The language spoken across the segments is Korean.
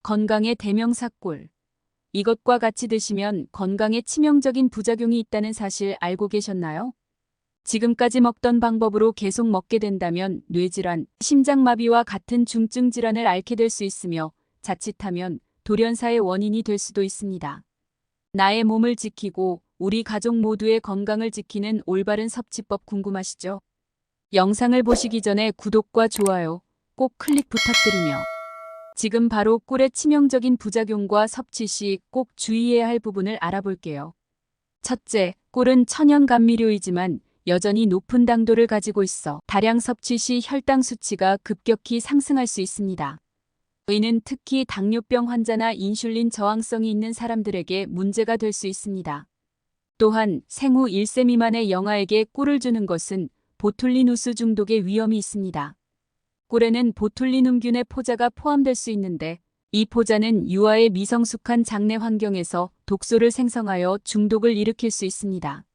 건강의 대명사 꿀. 이것과 같이 드시면 건강에 치명적인 부작용이 있다는 사실 알고 계셨나요? 지금까지 먹던 방법으로 계속 먹게 된다면 뇌질환, 심장마비와 같은 중증 질환을 앓게 될 수 있으며 자칫하면 돌연사의 원인이 될 수도 있습니다. 나의 몸을 지키고 우리 가족 모두의 건강을 지키는 올바른 섭취법 궁금하시죠? 영상을 보시기 전에 구독과 좋아요 꼭 클릭 부탁드리며 지금 바로 꿀의 치명적인 부작용과 섭취 시 꼭 주의해야 할 부분을 알아볼게요. 첫째, 꿀은 천연 감미료이지만 여전히 높은 당도를 가지고 있어 다량 섭취 시 혈당 수치가 급격히 상승할 수 있습니다. 이는 특히 당뇨병 환자나 인슐린 저항성이 있는 사람들에게 문제가 될 수 있습니다. 또한 생후 1세 미만의 영아에게 꿀을 주는 것은 보툴리누스 중독의 위험이 있습니다. 꿀에는 보툴리눔균의 포자가 포함될 수 있는데 이 포자는 유아의 미성숙한 장내 환경에서 독소를 생성하여 중독을 일으킬 수 있습니다.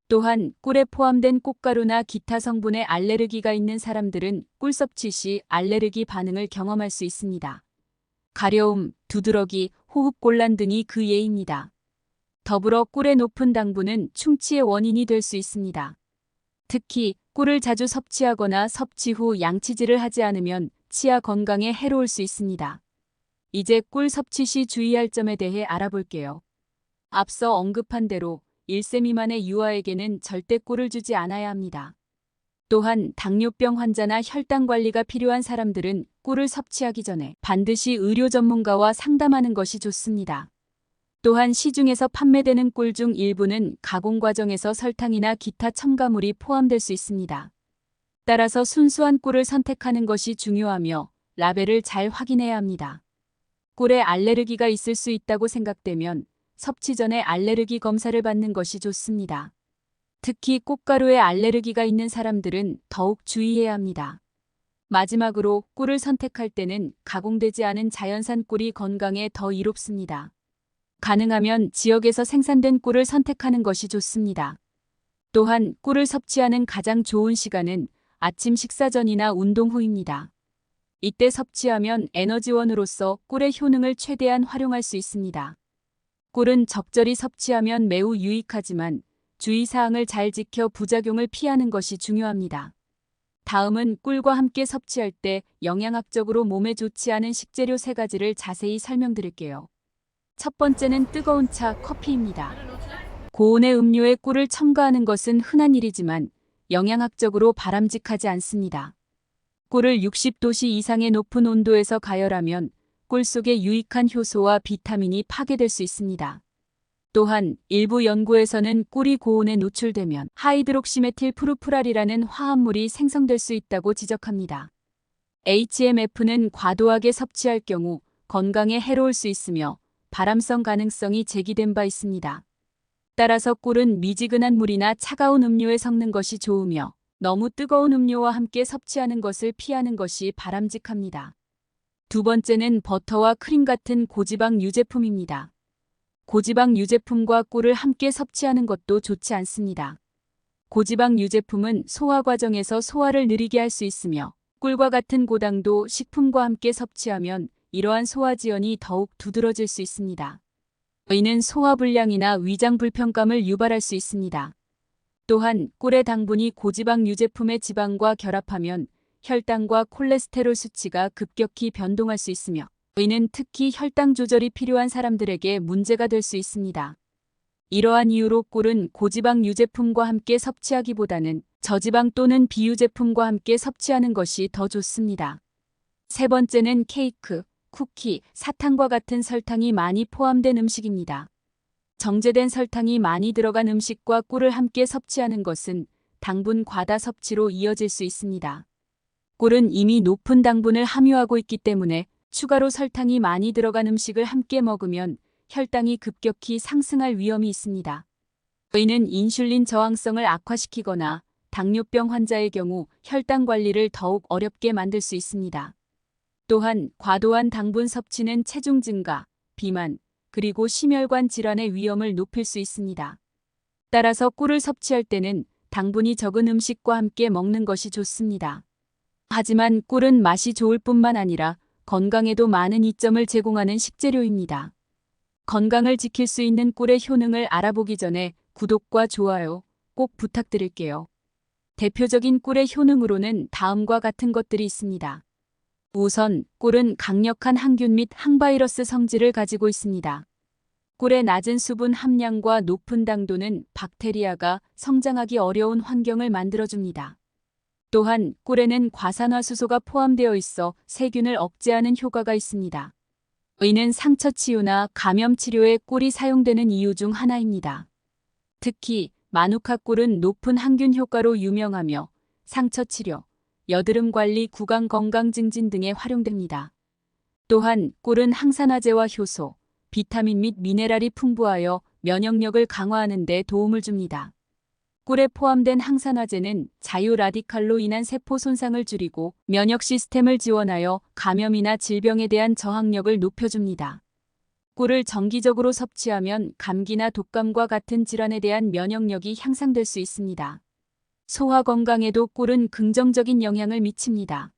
또한 꿀에 포함된 꽃가루나 기타 성분에 알레르기가 있는 사람들은 꿀 섭취 시 알레르기 반응을 경험할 수 있습니다. 가려움, 두드러기, 호흡곤란 등이 그 예입니다. 더불어 꿀의 높은 당분은 충치의 원인이 될 수 있습니다. 특히 꿀을 자주 섭취하거나 섭취 후 양치질을 하지 않으면 치아 건강에 해로울 수 있습니다. 이제 꿀 섭취 시 주의할 점에 대해 알아볼게요. 앞서 언급한 대로 1세 미만의 유아에게는 절대 꿀을 주지 않아야 합니다. 또한 당뇨병 환자나 혈당 관리가 필요한 사람들은 꿀을 섭취하기 전에 반드시 의료 전문가와 상담하는 것이 좋습니다. 또한 시중에서 판매되는 꿀 중 일부는 가공 과정에서 설탕이나 기타 첨가물이 포함될 수 있습니다. 따라서 순수한 꿀을 선택하는 것이 중요하며 라벨을 잘 확인해야 합니다. 꿀에 알레르기가 있을 수 있다고 생각되면 섭취 전에 알레르기 검사를 받는 것이 좋습니다. 특히 꽃가루에 알레르기가 있는 사람들은 더욱 주의해야 합니다. 마지막으로 꿀을 선택할 때는 가공되지 않은 자연산 꿀이 건강에 더 이롭습니다. 가능하면 지역에서 생산된 꿀을 선택하는 것이 좋습니다. 또한 꿀을 섭취하는 가장 좋은 시간은 아침 식사 전이나 운동 후입니다. 이때 섭취하면 에너지원으로서 꿀의 효능을 최대한 활용할 수 있습니다. 꿀은 적절히 섭취하면 매우 유익하지만 주의사항을 잘 지켜 부작용을 피하는 것이 중요합니다. 다음은 꿀과 함께 섭취할 때 영양학적으로 몸에 좋지 않은 식재료 3가지를 자세히 설명드릴게요. 첫 번째는 뜨거운 차, 커피입니다. 고온의 음료에 꿀을 첨가하는 것은 흔한 일이지만 영양학적으로 바람직하지 않습니다. 꿀을 60도씨 이상의 높은 온도에서 가열하면 꿀 속의 유익한 효소와 비타민이 파괴될 수 있습니다. 또한 일부 연구에서는 꿀이 고온에 노출되면 하이드록시메틸 프루프랄이라는 화합물이 생성될 수 있다고 지적합니다. HMF는 과도하게 섭취할 경우 건강에 해로울 수 있으며 발암성 가능성이 제기된 바 있습니다. 따라서 꿀은 미지근한 물이나 차가운 음료에 섞는 것이 좋으며 너무 뜨거운 음료와 함께 섭취하는 것을 피하는 것이 바람직합니다. 두 번째는 버터와 크림 같은 고지방 유제품입니다. 고지방 유제품과 꿀을 함께 섭취하는 것도 좋지 않습니다. 고지방 유제품은 소화 과정에서 소화를 느리게 할 수 있으며 꿀과 같은 고당도 식품과 함께 섭취하면 이러한 소화 지연이 더욱 두드러질 수 있습니다. 이는 소화불량이나 위장 불편감을 유발할 수 있습니다. 또한 꿀의 당분이 고지방 유제품의 지방과 결합하면 혈당과 콜레스테롤 수치가 급격히 변동할 수 있으며 이는 특히 혈당 조절이 필요한 사람들에게 문제가 될 수 있습니다. 이러한 이유로 꿀은 고지방 유제품과 함께 섭취하기보다는 저지방 또는 비유제품과 함께 섭취하는 것이 더 좋습니다. 세 번째는 케이크, 쿠키, 사탕과 같은 설탕이 많이 포함된 음식입니다. 정제된 설탕이 많이 들어간 음식과 꿀을 함께 섭취하는 것은 당분 과다 섭취로 이어질 수 있습니다. 꿀은 이미 높은 당분을 함유하고 있기 때문에 추가로 설탕이 많이 들어간 음식을 함께 먹으면 혈당이 급격히 상승할 위험이 있습니다. 이는 인슐린 저항성을 악화시키거나 당뇨병 환자의 경우 혈당 관리를 더욱 어렵게 만들 수 있습니다. 또한 과도한 당분 섭취는 체중 증가, 비만, 그리고 심혈관 질환의 위험을 높일 수 있습니다. 따라서 꿀을 섭취할 때는 당분이 적은 음식과 함께 먹는 것이 좋습니다. 하지만 꿀은 맛이 좋을 뿐만 아니라 건강에도 많은 이점을 제공하는 식재료입니다. 건강을 지킬 수 있는 꿀의 효능을 알아보기 전에 구독과 좋아요 꼭 부탁드릴게요. 대표적인 꿀의 효능으로는 다음과 같은 것들이 있습니다. 우선 꿀은 강력한 항균 및 항바이러스 성질을 가지고 있습니다. 꿀의 낮은 수분 함량과 높은 당도는 박테리아가 성장하기 어려운 환경을 만들어줍니다. 또한 꿀에는 과산화수소가 포함되어 있어 세균을 억제하는 효과가 있습니다. 이는 상처 치유나 감염 치료에 꿀이 사용되는 이유 중 하나입니다. 특히 마누카 꿀은 높은 항균 효과로 유명하며 상처 치료, 여드름 관리, 구강 건강 증진 등에 활용됩니다. 또한 꿀은 항산화제와 효소, 비타민 및 미네랄이 풍부하여 면역력을 강화하는 데 도움을 줍니다. 꿀에 포함된 항산화제는 자유 라디칼로 인한 세포 손상을 줄이고 면역 시스템을 지원하여 감염이나 질병에 대한 저항력을 높여줍니다. 꿀을 정기적으로 섭취하면 감기나 독감과 같은 질환에 대한 면역력이 향상될 수 있습니다. 소화 건강에도 꿀은 긍정적인 영향을 미칩니다.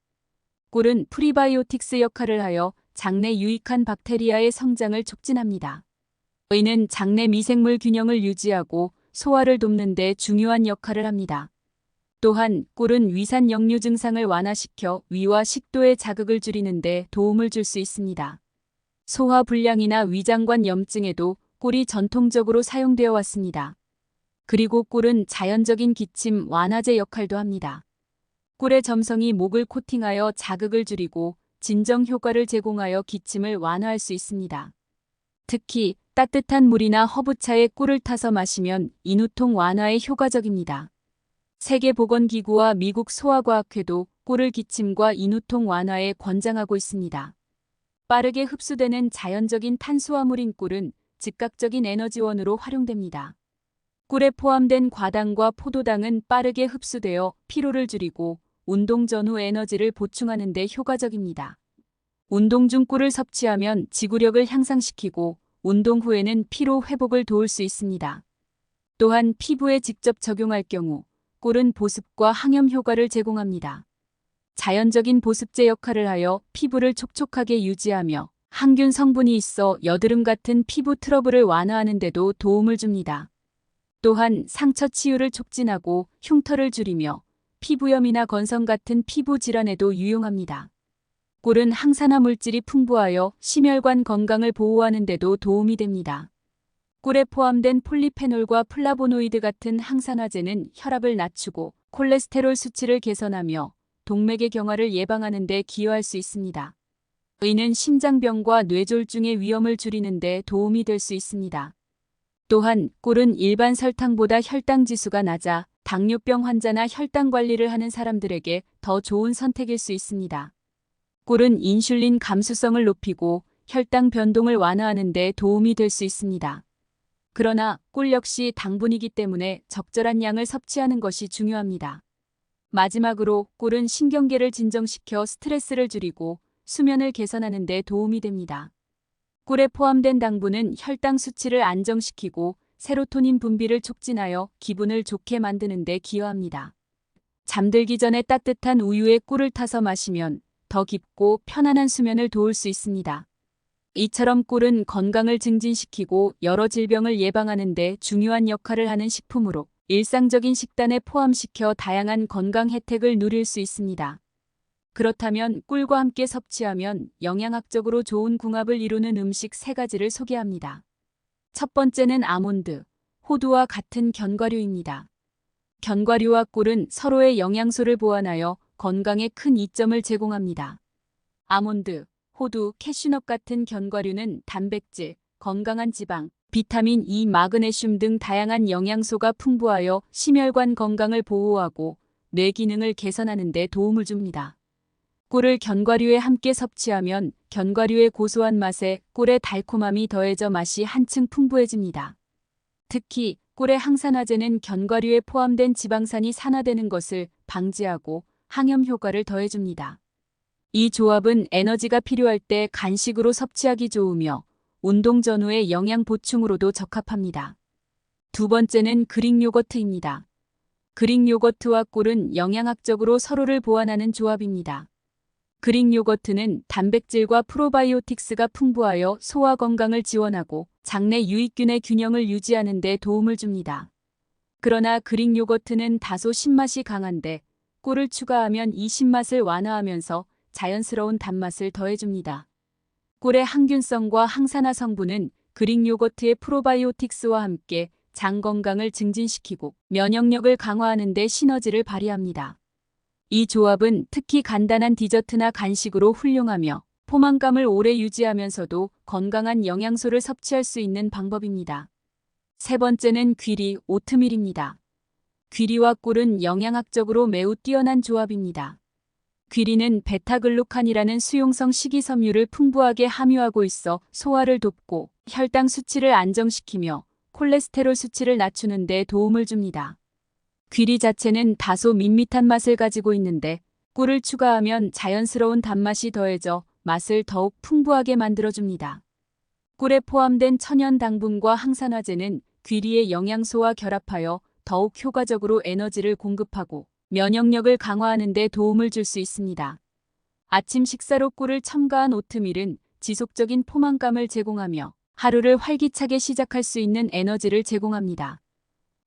꿀은 프리바이오틱스 역할을 하여 장내 유익한 박테리아의 성장을 촉진합니다. 이는 장내 미생물 균형을 유지하고 소화를 돕는 데 중요한 역할을 합니다. 또한 꿀은 위산 역류 증상을 완화시켜 위와 식도의 자극을 줄이는 데 도움을 줄 수 있습니다. 소화 불량이나 위장관 염증에도 꿀이 전통적으로 사용되어 왔습니다. 그리고 꿀은 자연적인 기침 완화제 역할도 합니다. 꿀의 점성이 목을 코팅하여 자극을 줄이고 진정 효과를 제공하여 기침을 완화할 수 있습니다. 특히 따뜻한 물이나 허브차에 꿀을 타서 마시면 인후통 완화에 효과적입니다. 세계보건기구와 미국 소아과학회도 꿀을 기침과 인후통 완화에 권장하고 있습니다. 빠르게 흡수되는 자연적인 탄수화물인 꿀은 즉각적인 에너지원으로 활용됩니다. 꿀에 포함된 과당과 포도당은 빠르게 흡수되어 피로를 줄이고 운동 전후 에너지를 보충하는 데 효과적입니다. 운동 중 꿀을 섭취하면 지구력을 향상시키고 운동 후에는 피로 회복을 도울 수 있습니다. 또한 피부에 직접 적용할 경우 꿀은 보습과 항염 효과를 제공합니다. 자연적인 보습제 역할을 하여 피부를 촉촉하게 유지하며 항균 성분이 있어 여드름 같은 피부 트러블을 완화하는 데도 도움을 줍니다. 또한 상처 치유를 촉진하고 흉터를 줄이며 피부염이나 건성 같은 피부 질환에도 유용합니다. 꿀은 항산화 물질이 풍부하여 심혈관 건강을 보호하는 데도 도움이 됩니다. 꿀에 포함된 폴리페놀과 플라보노이드 같은 항산화제는 혈압을 낮추고 콜레스테롤 수치를 개선하며 동맥의 경화를 예방하는 데 기여할 수 있습니다. 이는 심장병과 뇌졸중의 위험을 줄이는 데 도움이 될 수 있습니다. 또한 꿀은 일반 설탕보다 혈당 지수가 낮아 당뇨병 환자나 혈당 관리를 하는 사람들에게 더 좋은 선택일 수 있습니다. 꿀은 인슐린 감수성을 높이고 혈당 변동을 완화하는 데 도움이 될 수 있습니다. 그러나 꿀 역시 당분이기 때문에 적절한 양을 섭취하는 것이 중요합니다. 마지막으로 꿀은 신경계를 진정시켜 스트레스를 줄이고 수면을 개선하는 데 도움이 됩니다. 꿀에 포함된 당분은 혈당 수치를 안정시키고 세로토닌 분비를 촉진하여 기분을 좋게 만드는 데 기여합니다. 잠들기 전에 따뜻한 우유에 꿀을 타서 마시면 더 깊고 편안한 수면을 도울 수 있습니다. 이처럼 꿀은 건강을 증진시키고 여러 질병을 예방하는 데 중요한 역할을 하는 식품으로 일상적인 식단에 포함시켜 다양한 건강 혜택을 누릴 수 있습니다. 그렇다면 꿀과 함께 섭취하면 영양학적으로 좋은 궁합을 이루는 음식 3가지를 소개합니다. 첫 번째는 아몬드, 호두와 같은 견과류입니다. 견과류와 꿀은 서로의 영양소를 보완하여 건강에 큰 이점을 제공합니다. 아몬드, 호두, 캐슈넛 같은 견과류는 단백질, 건강한 지방, 비타민 E, 마그네슘 등 다양한 영양소가 풍부하여 심혈관 건강을 보호하고 뇌 기능을 개선하는 데 도움을 줍니다. 꿀을 견과류에 함께 섭취하면 견과류의 고소한 맛에 꿀의 달콤함이 더해져 맛이 한층 풍부해집니다. 특히 꿀의 항산화제는 견과류에 포함된 지방산이 산화되는 것을 방지하고 항염 효과를 더해줍니다. 이 조합은 에너지가 필요할 때 간식으로 섭취하기 좋으며 운동 전후의 영양 보충으로도 적합합니다. 두 번째는 그릭 요거트입니다. 그릭 요거트와 꿀은 영양학적으로 서로를 보완하는 조합입니다. 그릭 요거트는 단백질과 프로바이오틱스가 풍부하여 소화 건강을 지원하고 장내 유익균의 균형을 유지하는 데 도움을 줍니다. 그러나 그릭 요거트는 다소 신맛이 강한데 꿀을 추가하면 이 신맛을 완화하면서 자연스러운 단맛을 더해줍니다. 꿀의 항균성과 항산화 성분은 그릭 요거트의 프로바이오틱스와 함께 장 건강을 증진시키고 면역력을 강화하는 데 시너지를 발휘합니다. 이 조합은 특히 간단한 디저트나 간식으로 훌륭하며 포만감을 오래 유지하면서도 건강한 영양소를 섭취할 수 있는 방법입니다. 세 번째는 귀리, 오트밀입니다. 귀리와 꿀은 영양학적으로 매우 뛰어난 조합입니다. 귀리는 베타글루칸이라는 수용성 식이섬유를 풍부하게 함유하고 있어 소화를 돕고 혈당 수치를 안정시키며 콜레스테롤 수치를 낮추는 데 도움을 줍니다. 귀리 자체는 다소 밋밋한 맛을 가지고 있는데 꿀을 추가하면 자연스러운 단맛이 더해져 맛을 더욱 풍부하게 만들어줍니다. 꿀에 포함된 천연 당분과 항산화제는 귀리의 영양소와 결합하여 더욱 효과적으로 에너지를 공급하고 면역력을 강화하는 데 도움을 줄 수 있습니다. 아침 식사로 꿀을 첨가한 오트밀은 지속적인 포만감을 제공하며 하루를 활기차게 시작할 수 있는 에너지를 제공합니다.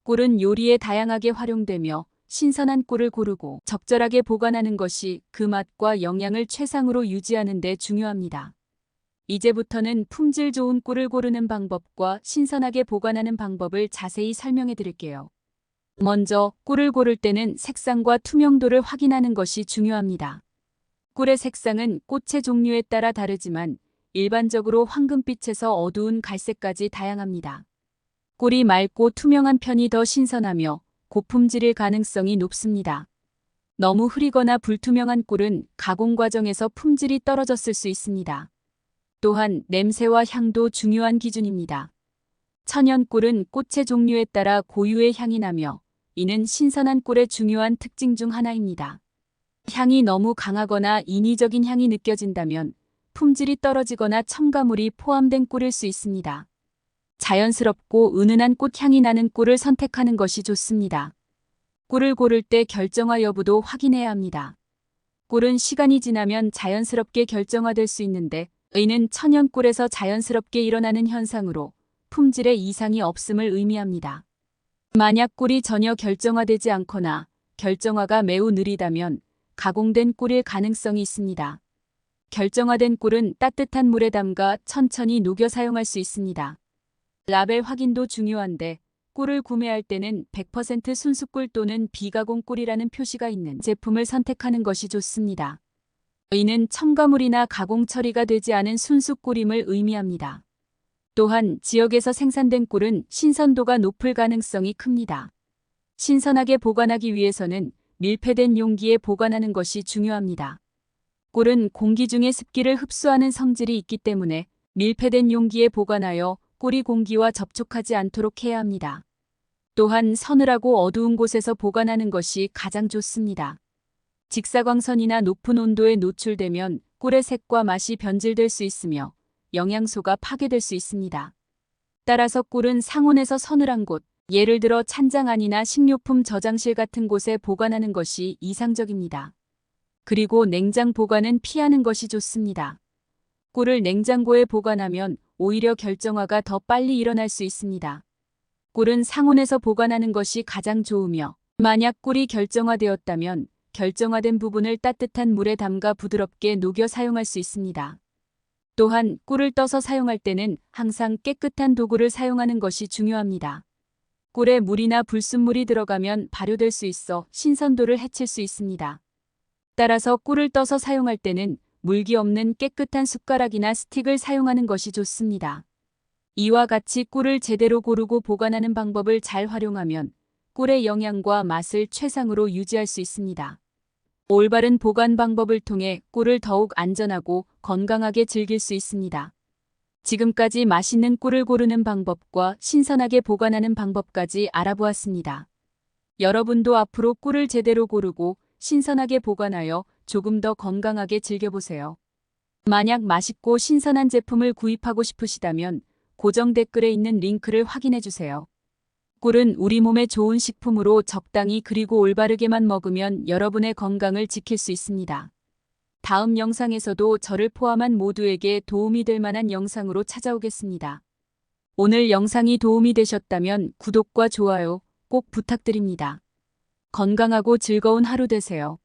꿀은 요리에 다양하게 활용되며 신선한 꿀을 고르고 적절하게 보관하는 것이 그 맛과 영양을 최상으로 유지하는 데 중요합니다. 이제부터는 품질 좋은 꿀을 고르는 방법과 신선하게 보관하는 방법을 자세히 설명해 드릴게요. 먼저 꿀을 고를 때는 색상과 투명도를 확인하는 것이 중요합니다. 꿀의 색상은 꽃의 종류에 따라 다르지만 일반적으로 황금빛에서 어두운 갈색까지 다양합니다. 꿀이 맑고 투명한 편이 더 신선하며 고품질일 가능성이 높습니다. 너무 흐리거나 불투명한 꿀은 가공 과정에서 품질이 떨어졌을 수 있습니다. 또한 냄새와 향도 중요한 기준입니다. 천연 꿀은 꽃의 종류에 따라 고유의 향이 나며 이는 신선한 꿀의 중요한 특징 중 하나입니다. 향이 너무 강하거나 인위적인 향이 느껴진다면 품질이 떨어지거나 첨가물이 포함된 꿀일 수 있습니다. 자연스럽고 은은한 꽃향이 나는 꿀을 선택하는 것이 좋습니다. 꿀을 고를 때 결정화 여부도 확인해야 합니다. 꿀은 시간이 지나면 자연스럽게 결정화될 수 있는데 이는 천연 꿀에서 자연스럽게 일어나는 현상으로 품질에 이상이 없음을 의미합니다. 만약 꿀이 전혀 결정화되지 않거나 결정화가 매우 느리다면 가공된 꿀일 가능성이 있습니다. 결정화된 꿀은 따뜻한 물에 담가 천천히 녹여 사용할 수 있습니다. 라벨 확인도 중요한데 꿀을 구매할 때는 100% 순수꿀 또는 비가공 꿀이라는 표시가 있는 제품을 선택하는 것이 좋습니다. 이는 첨가물이나 가공 처리가 되지 않은 순수꿀임을 의미합니다. 또한 지역에서 생산된 꿀은 신선도가 높을 가능성이 큽니다. 신선하게 보관하기 위해서는 밀폐된 용기에 보관하는 것이 중요합니다. 꿀은 공기 중의 습기를 흡수하는 성질이 있기 때문에 밀폐된 용기에 보관하여 꿀이 공기와 접촉하지 않도록 해야 합니다. 또한 서늘하고 어두운 곳에서 보관하는 것이 가장 좋습니다. 직사광선이나 높은 온도에 노출되면 꿀의 색과 맛이 변질될 수 있으며 영양소가 파괴될 수 있습니다. 따라서 꿀은 상온에서 서늘한 곳, 예를 들어 찬장 안이나 식료품 저장실 같은 곳에 보관하는 것이 이상적입니다. 그리고 냉장 보관은 피하는 것이 좋습니다. 꿀을 냉장고에 보관하면 오히려 결정화가 더 빨리 일어날 수 있습니다. 꿀은 상온에서 보관하는 것이 가장 좋으며 만약 꿀이 결정화되었다면 결정화된 부분을 따뜻한 물에 담가 부드럽게 녹여 사용할 수 있습니다. 또한 꿀을 떠서 사용할 때는 항상 깨끗한 도구를 사용하는 것이 중요합니다. 꿀에 물이나 불순물이 들어가면 발효될 수 있어 신선도를 해칠 수 있습니다. 따라서 꿀을 떠서 사용할 때는 물기 없는 깨끗한 숟가락이나 스틱을 사용하는 것이 좋습니다. 이와 같이 꿀을 제대로 고르고 보관하는 방법을 잘 활용하면 꿀의 영양과 맛을 최상으로 유지할 수 있습니다. 올바른 보관 방법을 통해 꿀을 더욱 안전하고 건강하게 즐길 수 있습니다. 지금까지 맛있는 꿀을 고르는 방법과 신선하게 보관하는 방법까지 알아보았습니다. 여러분도 앞으로 꿀을 제대로 고르고 신선하게 보관하여 조금 더 건강하게 즐겨보세요. 만약 맛있고 신선한 제품을 구입하고 싶으시다면 고정 댓글에 있는 링크를 확인해주세요. 꿀은 우리 몸에 좋은 식품으로 적당히 그리고 올바르게만 먹으면 여러분의 건강을 지킬 수 있습니다. 다음 영상에서도 저를 포함한 모두에게 도움이 될 만한 영상으로 찾아오겠습니다. 오늘 영상이 도움이 되셨다면 구독과 좋아요 꼭 부탁드립니다. 건강하고 즐거운 하루 되세요.